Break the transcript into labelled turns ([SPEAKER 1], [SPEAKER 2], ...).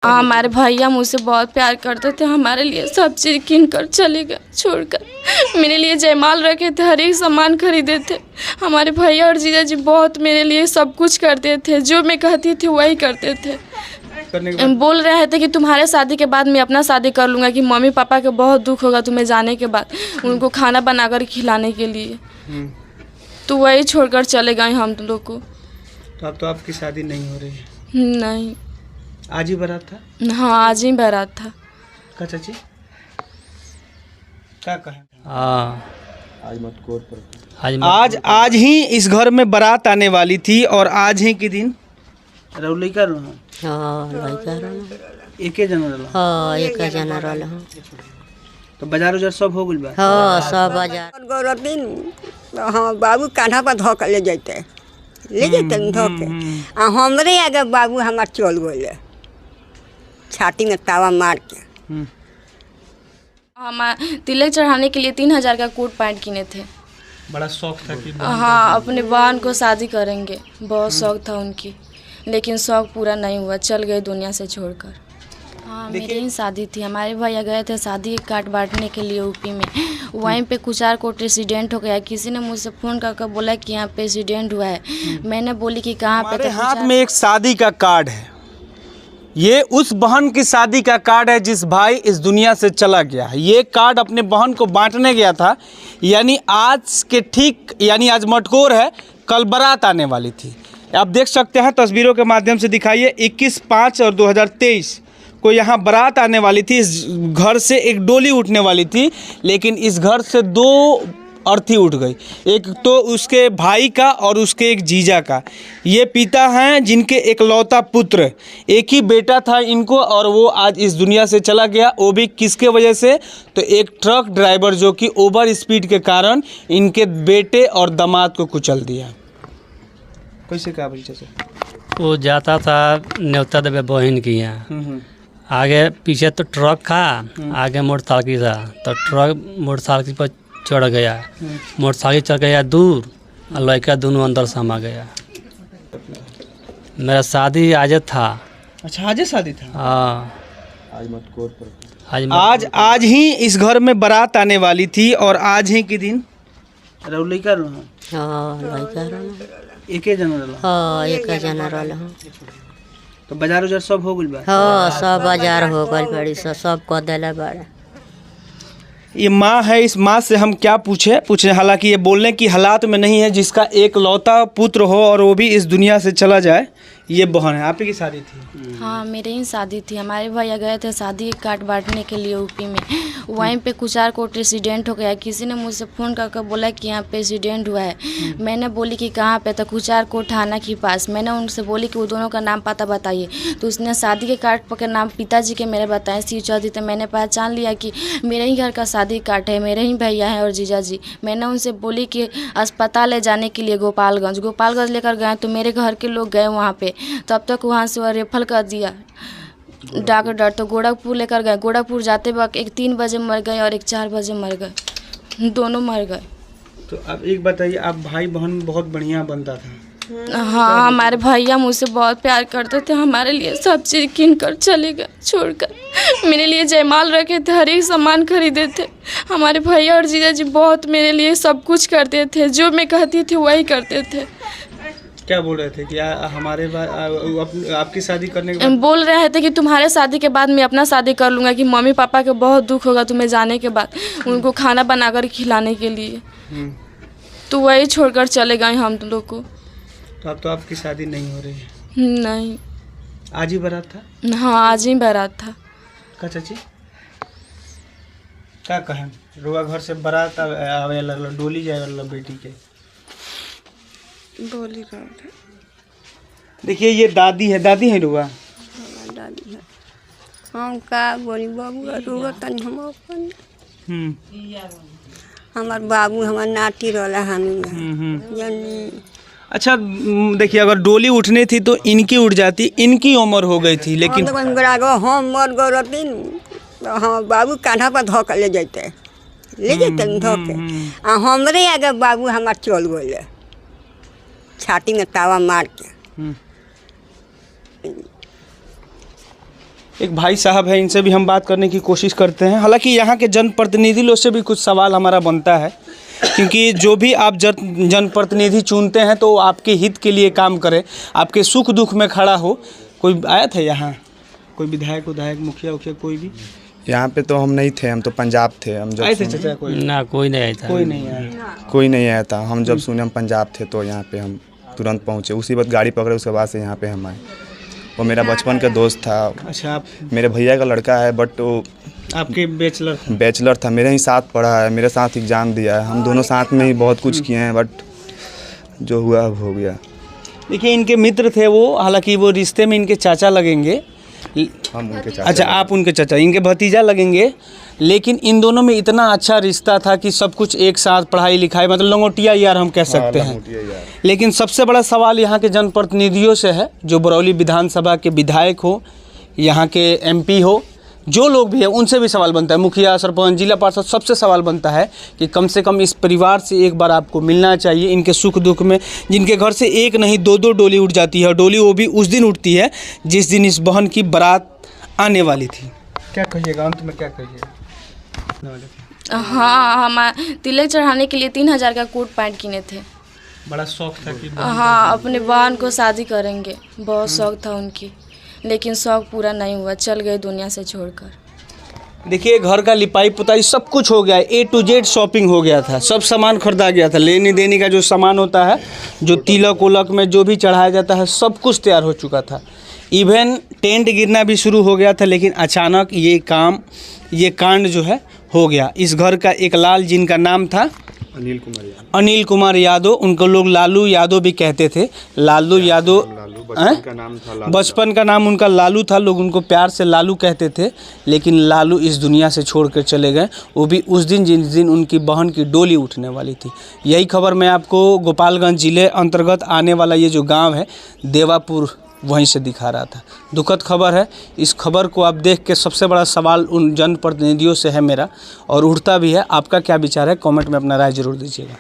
[SPEAKER 1] हमारे भैया मुझसे बहुत प्यार करते थे, हमारे लिए सब चीज़ किन कर चले गए छोड़कर। मेरे लिए जयमाल रखे थे, हर एक सामान खरीदे थे। हमारे भैया और जीजा जी बहुत मेरे लिए सब कुछ करते थे, जो मैं कहती थी वही करते थे। बोल रहे थे कि तुम्हारे शादी के बाद मैं अपना शादी कर लूँगा, कि मम्मी पापा के बहुत दुख होगा तुम्हें जाने के बाद, उनको खाना बनाकर खिलाने के लिए। तो वही छोड़कर चले गए हम लोग को।
[SPEAKER 2] तो अब तो आपकी शादी नहीं हो रही है?
[SPEAKER 1] नहीं।
[SPEAKER 2] आज ही बारात था?
[SPEAKER 1] हाँ, आज ही बारात था।
[SPEAKER 2] का चाची क्या कहे? आज ही इस घर में बारात आने वाली थी और आज ही के दिन लड़का एक जना रहल। तो बाजार उजार सब हो गइल बा?
[SPEAKER 3] हाँ, सब बाजार दिन हम बाबू कान्हा पर धो ले जाते धो के हमरे आगे बाबू हमार चल गए छाती में तावा मार के।
[SPEAKER 1] हम तिलक चढ़ाने के लिए 3000 का कोट पैंट किने थे।
[SPEAKER 2] बड़ा शौक था कि
[SPEAKER 1] हाँ, अपने बहन को शादी करेंगे, बहुत शौक था उनकी, लेकिन शौक पूरा नहीं हुआ, चल गए दुनिया से छोड़कर। हाँ, मेरी ही शादी थी। हमारे भैया गए थे शादी कार्ड बांटने के लिए यूपी में, वहीं पे कुचार कोट एक्सीडेंट हो गया। किसी ने मुझसे फ़ोन करके बोला कि यहाँ पे एक्सीडेंट हुआ है। मैंने बोली कि कहाँ पे?
[SPEAKER 2] मेरे हाथ में एक शादी का कार्ड है, ये उस बहन की शादी का कार्ड है जिस भाई इस दुनिया से चला गया है। ये कार्ड अपने बहन को बांटने गया था, यानी आज के ठीक, यानी आज मटकोर है, कल बारात आने वाली थी। आप देख सकते हैं तस्वीरों के माध्यम से दिखाइए, 21/5 और 2023 को यहाँ बारात आने वाली थी। इस घर से एक डोली उठने वाली थी, लेकिन इस घर से 2 अर्थी उठ गई, एक तो उसके भाई का और उसके एक जीजा का। ये पिता हैं जिनके एकलौता पुत्र, एक ही बेटा था इनको, और वो आज इस दुनिया से चला गया। वो भी किसके वजह से? तो एक ट्रक ड्राइवर जो कि ओवर स्पीड के कारण इनके बेटे और दामाद को कुचल दिया। कैसे कहा बच्चे से?
[SPEAKER 4] वो जाता था न्योता देवे बहन की यहाँ, आगे पीछे तो ट्रक था, आगे मोटरसाइकिल था, तो ट्रक मोटरसाइकिल पर चढ़ गया, मोटरसाइकिल चढ़ गया दूर, और लड़का दोनों अंदर समा गया। मेरा शादी आज था।
[SPEAKER 2] अच्छा, आज शादी था?
[SPEAKER 4] हाँ,
[SPEAKER 2] आज ही इस घर में बारात आने वाली थी और आज ही के दिन लड़का एक जना रहल। तो बाजार उजार सब हो गइल बा?
[SPEAKER 3] हाँ, सब बाजार हो गइल बड़ी, सब कह दिला बड़ा।
[SPEAKER 2] ये माँ है, इस माँ से हम क्या पूछे, हालांकि ये बोलने की हालात में नहीं है, जिसका एक लौता पुत्र हो और वो भी इस दुनिया से चला जाए। ये बहन है, आप ही की शादी थी?
[SPEAKER 1] हाँ, मेरे ही शादी थी। हमारे भैया गए थे शादी कार्ड बांटने के लिए यूपी में, वहीं पे कुचार कोट एक्सीडेंट हो गया। किसी ने मुझसे फ़ोन करके बोला कि यहाँ पे एक्सीडेंट हुआ है। मैंने बोली कि कहाँ पे? तो कुचार कोट थाना के पास। मैंने उनसे बोली कि वो दोनों का नाम पता बताइए, तो उसने शादी के कार्ड पर के नाम पिताजी के मेरे बताए, शिव चौधरी। तो मैंने पहचान लिया कि मेरे ही घर का शादी कार्ड है, मेरे ही भैया हैं और जीजा जी। मैंने उनसे बोली कि अस्पताल ले जाने के लिए गोपालगंज लेकर गए, तो मेरे घर के लोग गए वहाँ पे, तब तक वहाँ से वह रेफर कर दिया डॉक्टर। तो गोरखपुर लेकर गए, गोरखपुर जाते वक्त एक 3 बजे मर गए और एक 4 बजे मर गए, दोनों मर गए।
[SPEAKER 2] तो अब एक बताइए, आप भाई बहन बहुत बढ़िया बनता था?
[SPEAKER 1] हाँ, हमारे भैया मुझसे बहुत प्यार करते थे, हमारे लिए सब चीज़ किन कर चले गए छोड़कर। मेरे लिए जयमाल रखे थे, हर एक सामान खरीदे थे। हमारे भैया और जीजा जी बहुत मेरे लिए सब कुछ करते थे, जो मैं कहती थी वही करते थे।
[SPEAKER 2] क्या बोल रहे थे कि हमारे आपकी शादी करने के बाद?
[SPEAKER 1] बोल रहे थे कि तुम्हारे शादी के बाद मैं अपना शादी कर लूँगा, कि मम्मी पापा के बहुत दुख होगा तुम्हें जाने के बाद, उनको खाना बनाकर खिलाने के लिए। तो वही छोड़कर चले गए हम लोग को।
[SPEAKER 2] तो अब तो आपकी शादी नहीं हो रही है?
[SPEAKER 1] नहीं।
[SPEAKER 2] आज ही बारात था?
[SPEAKER 1] हाँ, आज ही बारात था।
[SPEAKER 2] का चाची क्या कहें? रुआ घर से बारात आवे लगल, डोली जाए लगल बेटी के।
[SPEAKER 3] बोली
[SPEAKER 2] देखिए, ये दादी है रुआ?
[SPEAKER 3] दादी है। हम का बोली बाबू रुआ तनी हम अपन हमार बाबू हमार नाती रहला हमी।
[SPEAKER 2] अच्छा, देखिए, अगर डोली उठनी थी तो इनकी उठ जाती, इनकी उम्र हो गई थी, लेकिन
[SPEAKER 3] हम मर गए दिन हम बाबू कान्हा पर धो ले जाते धो के हमरे आगे बाबू हमार चल गए छाती में तावा मार के।
[SPEAKER 2] एक भाई साहब हैं, इनसे भी हम बात करने की कोशिश करते हैं। हालांकि यहाँ के जनप्रतिनिधि लोग से भी कुछ सवाल हमारा बनता है, क्योंकि जो भी आप जनप्रतिनिधि चुनते हैं तो आपके हित के लिए काम करे, आपके सुख दुख में खड़ा हो। कोई आया था यहाँ, कोई विधायक मुखिया उखिया कोई भी?
[SPEAKER 5] यहाँ पे तो हम नहीं थे, हम तो पंजाब थे। हम जब
[SPEAKER 2] आए थे चाचा? कोई
[SPEAKER 4] ना, कोई नहीं आया था।
[SPEAKER 2] कोई नहीं आया,
[SPEAKER 5] कोई नहीं आया था। हम जब सुने हम पंजाब थे तो यहाँ पे हम तुरंत पहुँचे, उसी वक्त गाड़ी पकड़े, उसके बाद से यहाँ पे हम आए। वो मेरा बचपन का दोस्त था।
[SPEAKER 2] अच्छा, आप
[SPEAKER 5] मेरे भैया का लड़का है, बट वो
[SPEAKER 2] आपके
[SPEAKER 5] बैचलर था, मेरे ही साथ पढ़ा है, मेरे साथ एग्ज़ाम दिया है, हम दोनों साथ में ही बहुत कुछ किए हैं, बट जो हुआ अब हो गया।
[SPEAKER 2] देखिए, इनके मित्र थे वो, हालांकि वो रिश्ते में इनके चाचा लगेंगे।
[SPEAKER 5] हम उनके चाचा।
[SPEAKER 2] अच्छा, आप उनके चाचा, इनके भतीजा लगेंगे। लेकिन इन दोनों में इतना अच्छा रिश्ता था कि सब कुछ एक साथ, पढ़ाई लिखाई, मतलब लंगोटिया यार हम कह सकते हैं। लेकिन सबसे बड़ा सवाल यहाँ के जनप्रतिनिधियों से है, जो बरौली विधानसभा के विधायक हो, यहाँ के MP हो, जो लोग भी हैं उनसे भी सवाल बनता है। मुखिया, सरपंच, जिला पार्षद, सबसे सवाल बनता है कि कम से कम इस परिवार से एक बार आपको मिलना चाहिए। इनके सुख दुख में, जिनके घर से एक नहीं दो डोली उठ जाती है, डोली वो भी उस दिन उठती है जिस दिन इस बहन की बारात आने वाली थी। क्या कहिएगा अंत में, क्या कहिएगा?
[SPEAKER 1] हाँ, हम तिलक चढ़ाने के लिए 3000 का कोट पैंट किने थे।
[SPEAKER 2] बड़ा शौक था कि
[SPEAKER 1] हाँ, अपने बहन को शादी करेंगे, बहुत शौक था उनकी, लेकिन शौक पूरा नहीं हुआ, चल गए दुनिया से छोड़कर।
[SPEAKER 2] देखिए, घर का लिपाई पुताई सब कुछ हो गया, A to Z शॉपिंग हो गया था, सब सामान खरीदा गया था, लेने देने का जो सामान होता है, जो तिलक उलक में जो भी चढ़ाया जाता है, सब कुछ तैयार हो चुका था। इवन टेंट गिरना भी शुरू हो गया था, लेकिन अचानक ये कांड जो है हो गया। इस घर का एक लाल, जिनका नाम था अनिल कुमार यादव, उनको लोग लालू यादव भी कहते थे। लालू यादव, बचपन का नाम उनका लालू था, लोग उनको प्यार से लालू कहते थे। लेकिन लालू इस दुनिया से छोड़कर चले गए, वो भी उस दिन जिस दिन उनकी बहन की डोली उठने वाली थी। यही खबर मैं आपको गोपालगंज जिले अंतर्गत आने वाला ये जो गाँव है देवापुर, वहीं से दिखा रहा था। दुखद खबर है। इस खबर को आप देख के सबसे बड़ा सवाल उन जनप्रतिनिधियों से है मेरा, और उठता भी है। आपका क्या विचार है, कमेंट में अपना राय जरूर दीजिएगा।